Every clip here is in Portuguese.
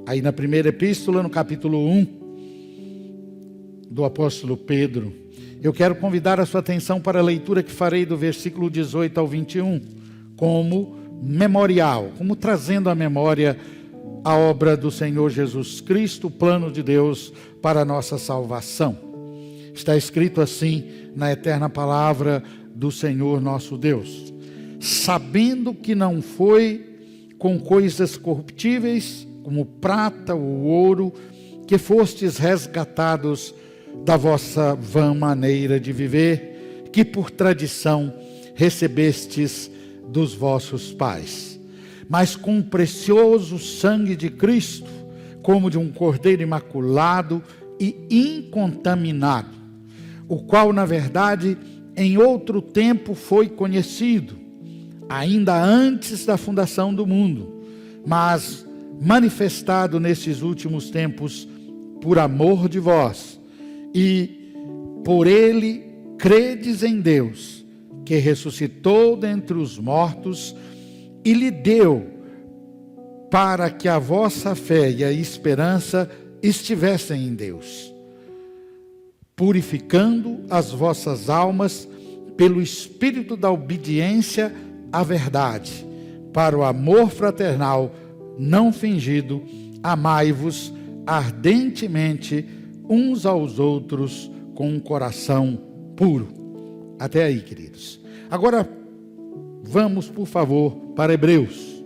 Aí na primeira epístola, no capítulo 1 do apóstolo Pedro, eu quero convidar a sua atenção para a leitura que farei do versículo 18 ao 21, como memorial, como trazendo à memória a obra do Senhor Jesus Cristo, o plano de Deus para a nossa salvação. Está escrito assim na eterna palavra do Senhor nosso Deus: sabendo que não foi com coisas corruptíveis, como prata ou ouro, que fostes resgatados da vossa vã maneira de viver, que por tradição recebestes dos vossos pais, mas com o precioso sangue de Cristo, como de um cordeiro imaculado e incontaminado, o qual na verdade em outro tempo foi conhecido, ainda antes da fundação do mundo, mas manifestado nesses últimos tempos por amor de vós, e por ele credes em Deus, que ressuscitou dentre os mortos e lhe deu, para que a vossa fé e a esperança estivessem em Deus, purificando as vossas almas pelo espírito da obediência à verdade, para o amor fraternal não fingido. Amai-vos ardentemente uns aos outros com um coração puro. Até aí, queridos. Agora vamos, por favor, para Hebreus.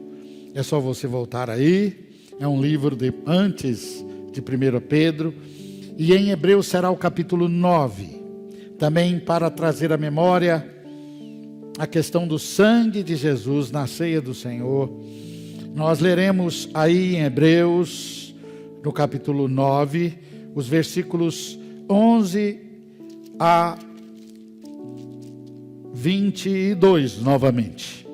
É só você voltar aí. É um livro antes de 1 Pedro. E em Hebreus será o capítulo 9. Também para trazer à memória a questão do sangue de Jesus na ceia do Senhor. Nós leremos aí em Hebreus, no capítulo 9, os versículos 11 a 22 novamente.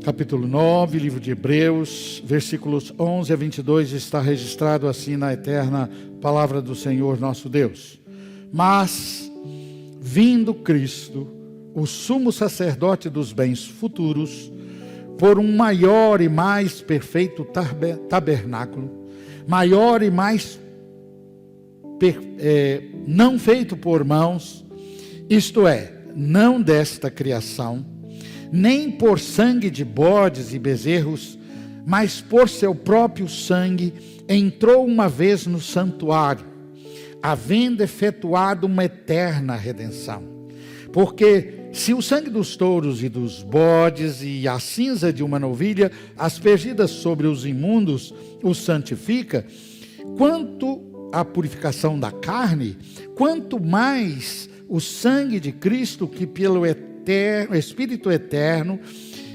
Capítulo 9, livro de Hebreus, versículos 11 a 22, está registrado assim na eterna palavra do Senhor nosso Deus. Mas, vindo Cristo, o sumo sacerdote dos bens futuros, por um maior e mais perfeito tabernáculo, maior e mais não feito por mãos, isto é, não desta criação, nem por sangue de bodes e bezerros, mas por seu próprio sangue, entrou uma vez no santuário, havendo efetuado uma eterna redenção. Porque se o sangue dos touros e dos bodes e a cinza de uma novilha, aspergidas sobre os imundos, os santifica, quanto à purificação da carne, quanto mais o sangue de Cristo, que pelo Espírito eterno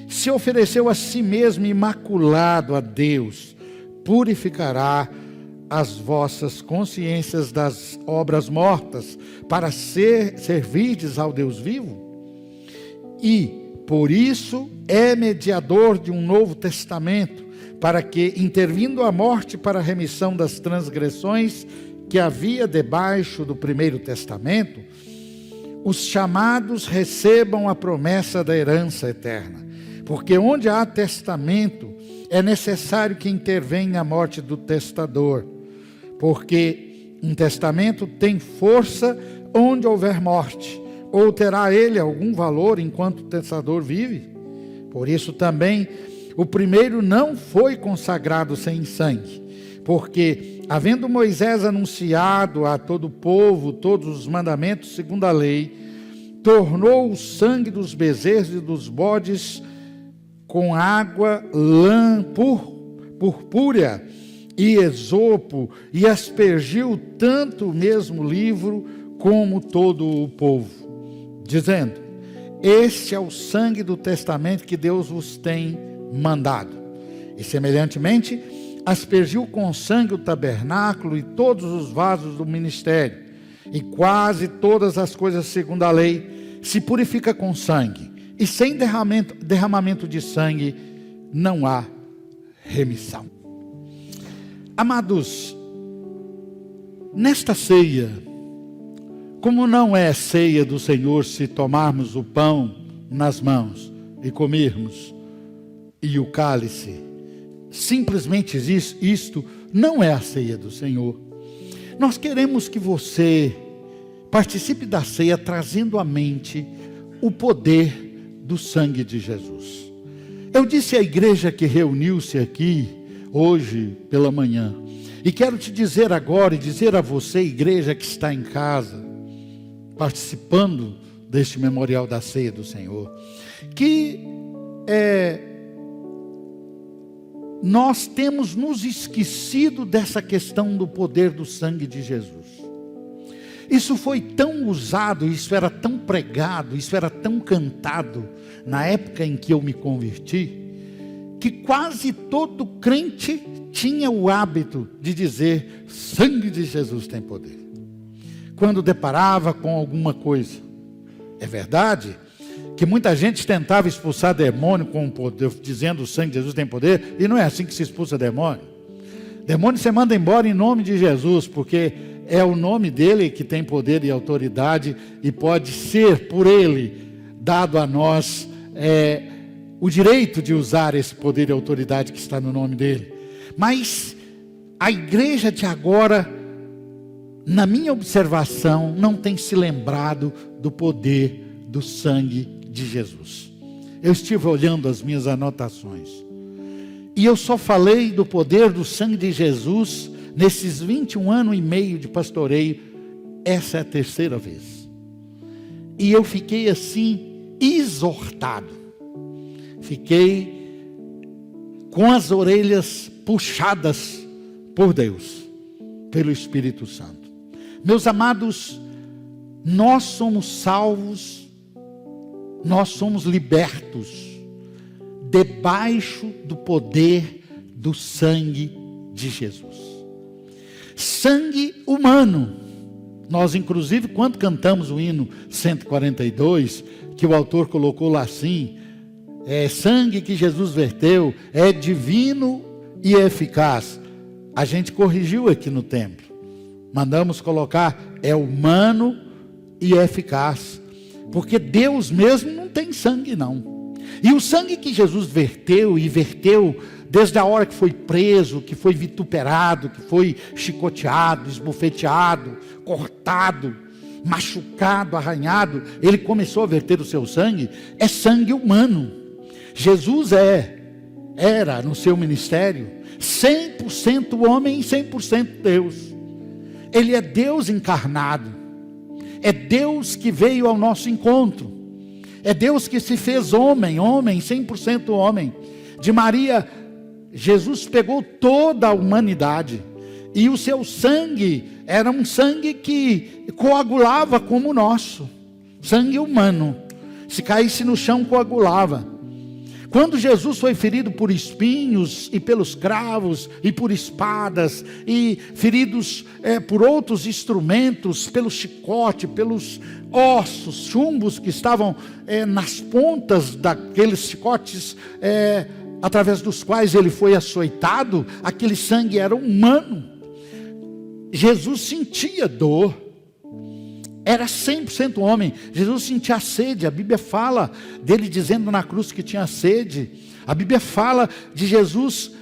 se ofereceu a si mesmo imaculado a Deus, purificará as vossas consciências das obras mortas, para servirdes ao Deus vivo. E, por isso, é mediador de um novo testamento, para que, intervindo a morte para a remissão das transgressões que havia debaixo do primeiro testamento, os chamados recebam a promessa da herança eterna. Porque onde há testamento, é necessário que intervenha a morte do testador. Porque um testamento tem força onde houver morte, ou terá ele algum valor enquanto o testador vive? Por isso também o primeiro não foi consagrado sem sangue, porque havendo Moisés anunciado a todo o povo todos os mandamentos segundo a lei, tornou o sangue dos bezerros e dos bodes com água, lã purpúrea e esopo, e aspergiu tanto o mesmo livro como todo o povo, dizendo: este é o sangue do testamento que Deus vos tem mandado. E semelhantemente aspergiu com sangue o tabernáculo e todos os vasos do ministério, e quase todas as coisas segundo a lei se purifica com sangue, e sem derramamento de sangue não há remissão. Amados, nesta ceia, como não é ceia do Senhor se tomarmos o pão nas mãos e comermos, e o cálice simplesmente isto não é a ceia do Senhor. Nós queremos que você participe da ceia trazendo à mente o poder do sangue de Jesus. Eu disse à igreja que reuniu-se aqui hoje pela manhã, e quero te dizer agora e dizer a você, igreja que está em casa, participando deste memorial da ceia do Senhor, que nós temos nos esquecido dessa questão do poder do sangue de Jesus. Isso foi tão usado, isso era tão pregado, isso era tão cantado na época em que eu me converti, que quase todo crente tinha o hábito de dizer: sangue de Jesus tem poder, quando deparava com alguma coisa. É verdade que muita gente tentava expulsar demônio com poder, dizendo: o sangue de Jesus tem poder, e não é assim que se expulsa demônio. Demônio você manda embora em nome de Jesus, porque é o nome dele que tem poder e autoridade, e pode ser por ele dado a nós o direito de usar esse poder e autoridade que está no nome dele. Mas a igreja de agora, na minha observação, não tem se lembrado do poder do sangue de Jesus. Eu estive olhando as minhas anotações, e eu só falei do poder do sangue de Jesus nesses 21 anos e meio de pastoreio. Essa é a terceira vez, e eu fiquei assim exortado, fiquei com as orelhas puxadas por Deus, pelo Espírito Santo. Meus amados, nós somos salvos, nós somos libertos debaixo do poder do sangue de Jesus. Sangue humano. Nós, inclusive, quando cantamos o hino 142, que o autor colocou lá assim: sangue que Jesus verteu, é divino e eficaz. A gente corrigiu aqui no templo, mandamos colocar: é humano e eficaz, porque Deus mesmo não tem sangue não. E o sangue que Jesus verteu, e verteu desde a hora que foi preso, que foi vituperado, que foi chicoteado, esbofeteado, cortado, machucado, arranhado, ele começou a verter o seu sangue, é sangue humano. Jesus era no seu ministério 100% homem e 100% Deus. Ele é Deus encarnado, é Deus que veio ao nosso encontro, é Deus que se fez homem 100% homem. De Maria, Jesus pegou toda a humanidade, e o seu sangue era um sangue que coagulava como o nosso, sangue humano. Se caísse no chão, coagulava. Quando Jesus foi ferido por espinhos, e pelos cravos, e por espadas, e feridos por outros instrumentos, pelo chicote, pelos ossos, chumbos que estavam nas pontas daqueles chicotes, através dos quais ele foi açoitado, aquele sangue era humano. Jesus sentia dor, era 100% homem. Jesus sentia sede. A Bíblia fala dele dizendo na cruz que tinha sede. A Bíblia fala de Jesus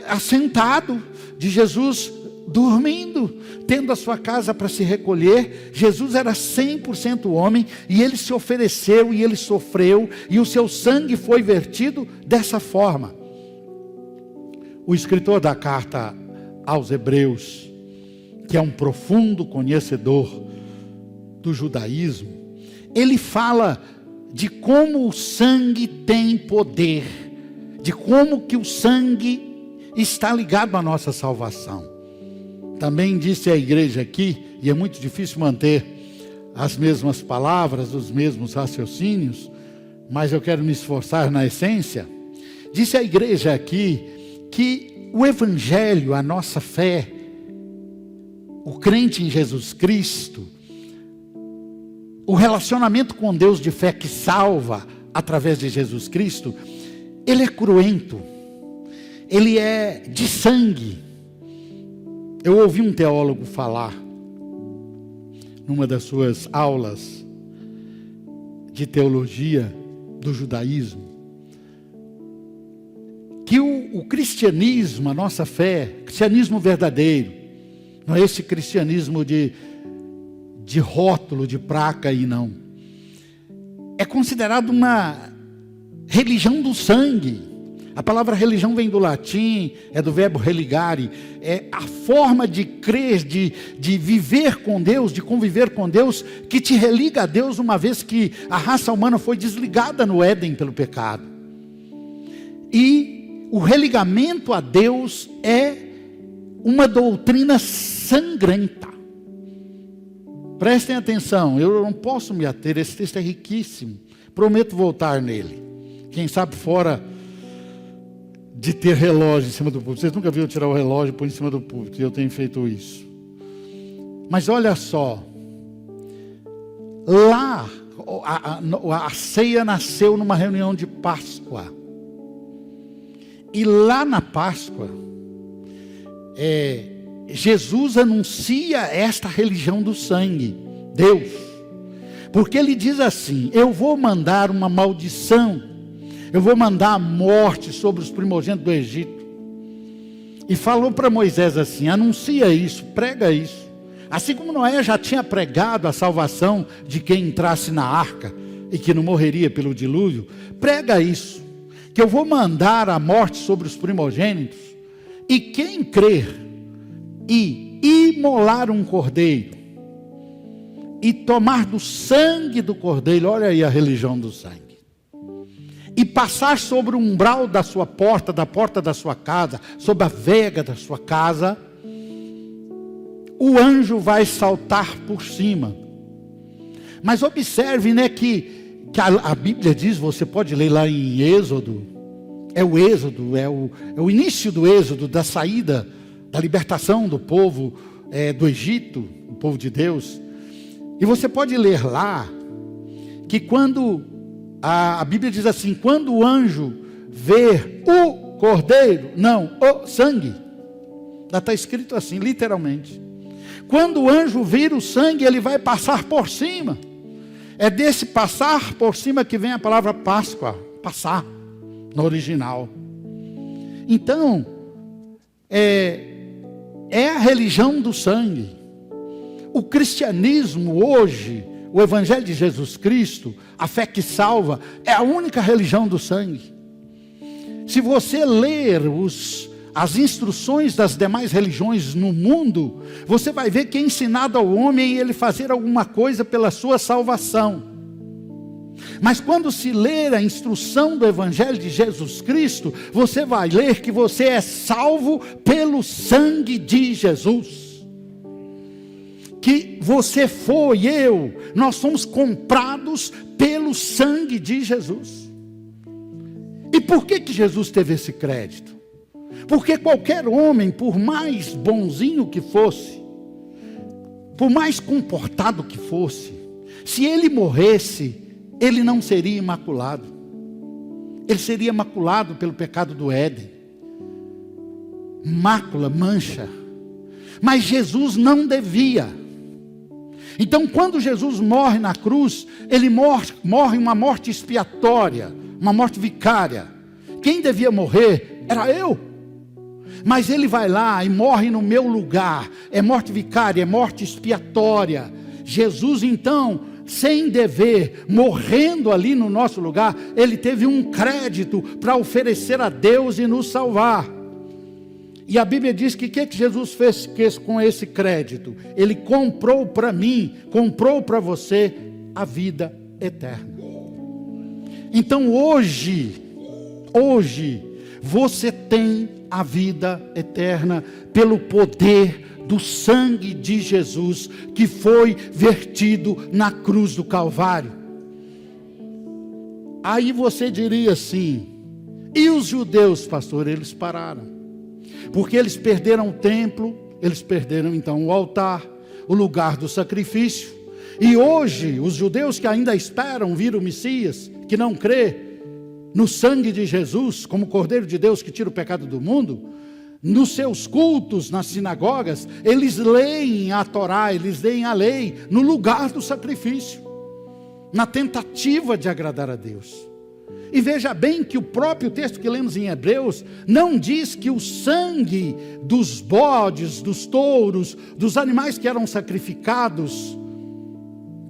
assentado, de Jesus dormindo, tendo a sua casa para se recolher. Jesus era 100% homem, e ele se ofereceu, e ele sofreu, e o seu sangue foi vertido dessa forma. O escritor da carta aos Hebreus, que é um profundo conhecedor do judaísmo, ele fala de como o sangue tem poder, de como que o sangue está ligado à nossa salvação. Também disse à igreja aqui, e é muito difícil manter as mesmas palavras, os mesmos raciocínios, mas eu quero me esforçar na essência. Disse à igreja aqui que o evangelho, a nossa fé, o crente em Jesus Cristo, o relacionamento com Deus de fé que salva através de Jesus Cristo, ele é cruento, ele é de sangue. Eu ouvi um teólogo falar, numa das suas aulas de teologia do judaísmo, que o cristianismo, a nossa fé, cristianismo verdadeiro, não é esse cristianismo de rótulo, de placa aí não, é considerado uma religião do sangue. A palavra religião vem do latim, é do verbo religare, é a forma de crer, de viver com Deus, de conviver com Deus, que te religa a Deus, uma vez que a raça humana foi desligada no Éden pelo pecado. E o religamento a Deus é uma doutrina sangrenta. Prestem atenção, eu não posso me ater, esse texto é riquíssimo, prometo voltar nele, quem sabe fora de ter relógio em cima do púlpito. Vocês nunca viram tirar o relógio e pôr em cima do púlpito, e eu tenho feito isso. Mas olha só, lá, a ceia nasceu numa reunião de Páscoa, e lá na Páscoa, Jesus anuncia esta religião do sangue, Deus, porque ele diz assim: eu vou mandar uma maldição, eu vou mandar a morte sobre os primogênitos do Egito. E falou para Moisés assim: anuncia isso, prega isso. Assim como Noé já tinha pregado a salvação de quem entrasse na arca e que não morreria pelo dilúvio, prega isso, que eu vou mandar a morte sobre os primogênitos, e quem crer e imolar um cordeiro e tomar do sangue do cordeiro, olha aí a religião do sangue, e passar sobre o umbral da sua porta, da porta da sua casa, sobre a vega da sua casa, o anjo vai saltar por cima. Mas observe, né, que a Bíblia diz, você pode ler lá em Êxodo, é o início do Êxodo, da saída, da libertação do povo do Egito, o povo de Deus. E você pode ler lá, que quando a Bíblia diz assim: quando o anjo ver o cordeiro, não, o sangue, está escrito assim, literalmente. Quando o anjo vir o sangue, ele vai passar por cima. É desse passar por cima que vem a palavra Páscoa, passar, no original. Então, é a religião do sangue. O cristianismo hoje, o Evangelho de Jesus Cristo, a fé que salva, é a única religião do sangue. Se você ler as instruções das demais religiões no mundo, você vai ver que é ensinado ao homem ele fazer alguma coisa pela sua salvação. Mas quando se ler a instrução do Evangelho de Jesus Cristo, você vai ler que você é salvo pelo sangue de Jesus. Que você foi, nós somos comprados pelo sangue de Jesus. E por que Jesus teve esse crédito? Porque qualquer homem, por mais bonzinho que fosse, por mais comportado que fosse, se ele morresse, ele não seria imaculado. Ele seria maculado pelo pecado do Éden. Mácula, mancha. Mas Jesus não devia. Então, quando Jesus morre na cruz, ele morre uma morte expiatória, uma morte vicária. Quem devia morrer era eu. Mas ele vai lá e morre no meu lugar. É morte vicária, é morte expiatória. Jesus, então, sem dever, morrendo ali no nosso lugar, ele teve um crédito para oferecer a Deus e nos salvar. E a Bíblia diz que o que Jesus fez com esse crédito? Ele comprou para mim, comprou para você a vida eterna. Então hoje, você tem a vida eterna pelo poder do sangue de Jesus, que foi vertido na cruz do Calvário. Aí você diria assim: e os judeus, pastor? Eles pararam. Porque eles perderam o templo, eles perderam então o altar, o lugar do sacrifício. E hoje, os judeus que ainda esperam vir o Messias, que não crê no sangue de Jesus, como Cordeiro de Deus que tira o pecado do mundo, nos seus cultos, nas sinagogas, eles leem a Torá, eles leem a lei, no lugar do sacrifício, na tentativa de agradar a Deus. E veja bem que o próprio texto que lemos em Hebreus não diz que o sangue dos bodes, dos touros, dos animais que eram sacrificados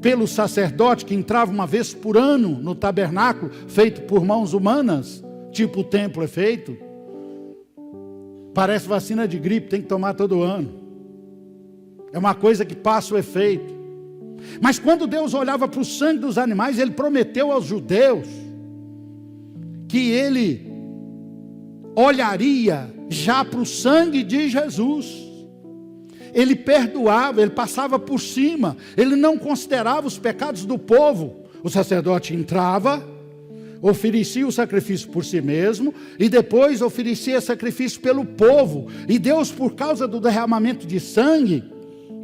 pelo sacerdote que entrava uma vez por ano no tabernáculo, feito por mãos humanas, tipo o templo é feito. Parece vacina de gripe, tem que tomar todo ano. É uma coisa que passa o efeito. Mas quando Deus olhava para o sangue dos animais, Ele prometeu aos judeus que Ele olharia já para o sangue de Jesus. Ele perdoava, Ele passava por cima, Ele não considerava os pecados do povo. O sacerdote entrava, oferecia o sacrifício por si mesmo, e depois oferecia sacrifício pelo povo. E Deus, por causa do derramamento de sangue,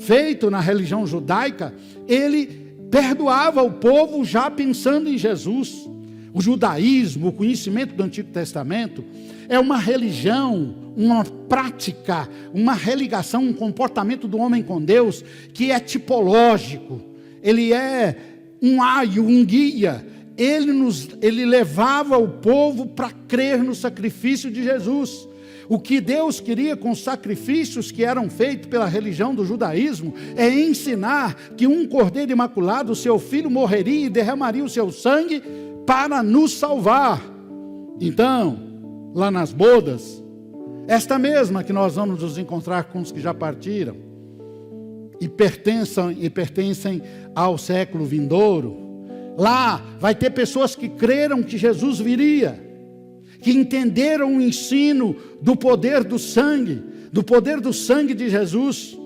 feito na religião judaica, Ele perdoava o povo já pensando em Jesus. O judaísmo, o conhecimento do Antigo Testamento, é uma religião, uma prática, uma religação, um comportamento do homem com Deus, que é tipológico. Ele é um aio, um guia. Ele levava o povo para crer no sacrifício de Jesus. O que Deus queria com os sacrifícios que eram feitos pela religião do judaísmo é ensinar que um cordeiro imaculado, o seu filho, morreria e derramaria o seu sangue para nos salvar. Então, lá nas bodas, esta mesma que nós vamos nos encontrar com os que já partiram e pertencem ao século vindouro, lá vai ter pessoas que creram que Jesus viria, que entenderam o ensino do poder do sangue de Jesus,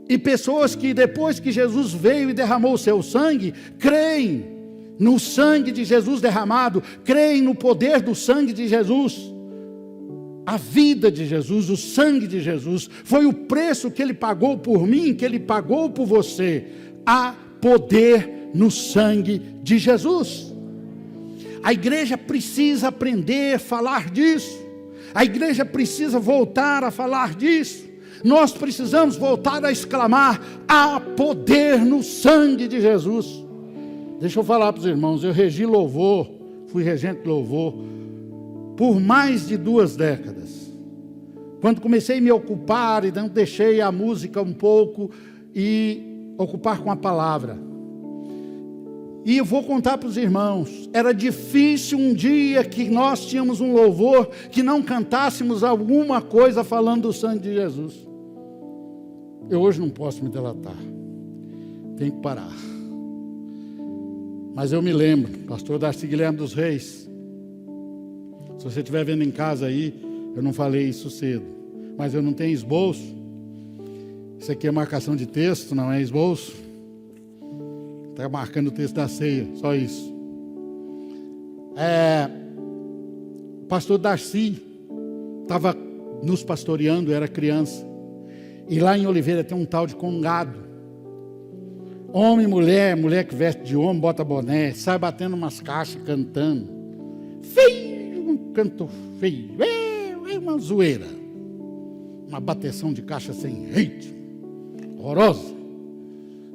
e pessoas que depois que Jesus veio e derramou o seu sangue, creem no sangue de Jesus derramado, creem no poder do sangue de Jesus. A vida de Jesus, o sangue de Jesus, foi o preço que Ele pagou por mim, que Ele pagou por você. Há poder no sangue de Jesus. A igreja precisa aprender a falar disso. A igreja precisa voltar a falar disso. Nós precisamos voltar a exclamar: há poder no sangue de Jesus. Deixa eu falar para os irmãos, eu regi louvor, fui regente de louvor por mais de 2 décadas. Quando comecei a me ocupar, e não deixei a música um pouco e ocupar com a palavra. E eu vou contar para os irmãos, era difícil um dia que nós tínhamos um louvor, que não cantássemos alguma coisa falando do sangue de Jesus. Eu hoje não posso me delatar, tenho que parar. Mas eu me lembro, pastor Darcy Guilherme dos Reis, se você estiver vendo em casa aí, eu não falei isso cedo, mas eu não tenho esboço. Isso aqui é marcação de texto, não é esboço. Está marcando o texto da ceia, só isso. O pastor Darcy estava nos pastoreando, era criança, e lá em Oliveira tem um tal de congado. Homem, mulher que veste de homem, bota boné, sai batendo umas caixas, cantando. Feio, um canto feio, é uma zoeira. Uma bateção de caixa sem ritmo, horrorosa.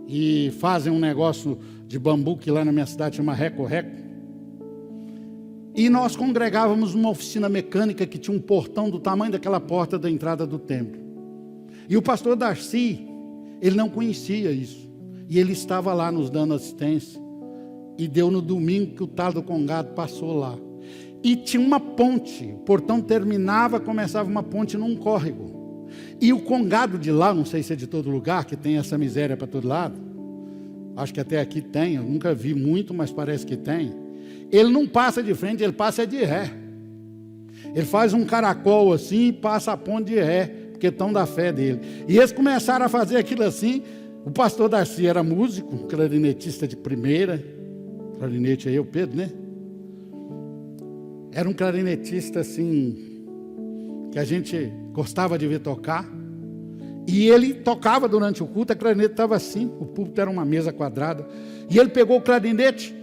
E fazem um negócio de bambu que lá na minha cidade chama reco-reco. E nós congregávamos numa oficina mecânica que tinha um portão do tamanho daquela porta da entrada do templo. E o pastor Darcy, ele não conhecia isso. E ele estava lá nos dando assistência. E deu no domingo que o tal do congado passou lá. E tinha uma ponte. O portão terminava, começava uma ponte num córrego. E o congado de lá, não sei se é de todo lugar, que tem essa miséria para todo lado. Acho que até aqui tem, eu nunca vi muito, mas parece que tem. Ele não passa de frente, ele passa de ré. Ele faz um caracol assim e passa a ponte de ré, porque estão da fé dele. E eles começaram a fazer aquilo assim. O pastor Darcy era músico, clarinetista de primeira. Clarinete aí é o Pedro, né? Era um clarinetista assim, que a gente gostava de ver tocar. E ele tocava durante o culto, a clarinete estava assim, o púlpito era uma mesa quadrada. E ele pegou o clarinete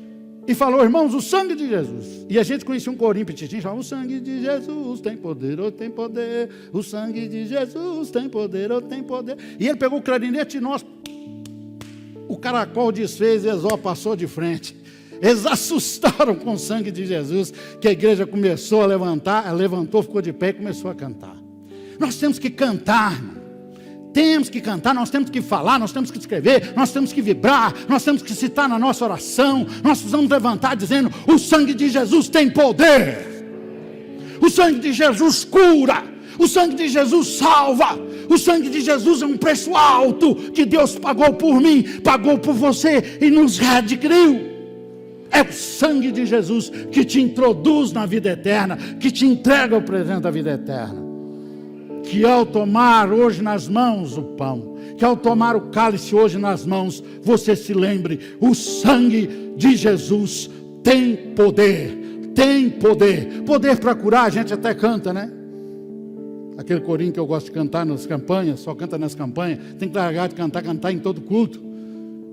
e falou: irmãos, o sangue de Jesus. E a gente conhecia um corinho petitinho, chamava: o sangue de Jesus tem poder, oh, tem poder. O sangue de Jesus tem poder, oh, tem poder. E ele pegou o clarinete e nós, o caracol desfez e Ezó passou de frente. Eles assustaram com o sangue de Jesus, que a igreja começou a levantar, levantou, ficou de pé e começou a cantar. Nós temos que cantar, irmão. Temos que cantar, nós temos que falar, nós temos que escrever, nós temos que vibrar, nós temos que citar na nossa oração, nós precisamos levantar dizendo: o sangue de Jesus tem poder, o sangue de Jesus cura, o sangue de Jesus salva, o sangue de Jesus é um preço alto que Deus pagou por mim, pagou por você e nos readquiriu. É o sangue de Jesus que te introduz na vida eterna, que te entrega o presente da vida eterna. Que ao tomar hoje nas mãos o pão, que ao tomar o cálice hoje nas mãos, você se lembre: o sangue de Jesus tem poder, tem poder. Poder para curar, a gente até canta, né? Aquele corinho que eu gosto de cantar nas campanhas, só canta nas campanhas, tem que largar de cantar em todo culto.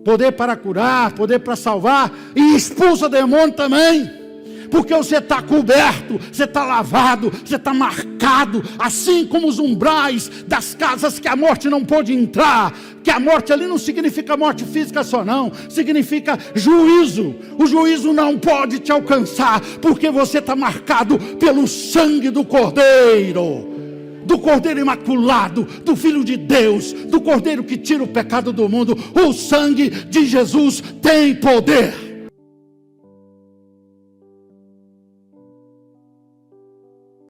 Poder para curar, poder para salvar, e expulsa demônio também. Porque você está coberto, você está lavado, você está marcado, assim como os umbrais das casas que a morte não pôde entrar. Que a morte ali não significa morte física só não, significa juízo. O juízo não pode te alcançar, porque você está marcado pelo sangue do Cordeiro. Do Cordeiro imaculado, do Filho de Deus, do Cordeiro que tira o pecado do mundo. O sangue de Jesus tem poder.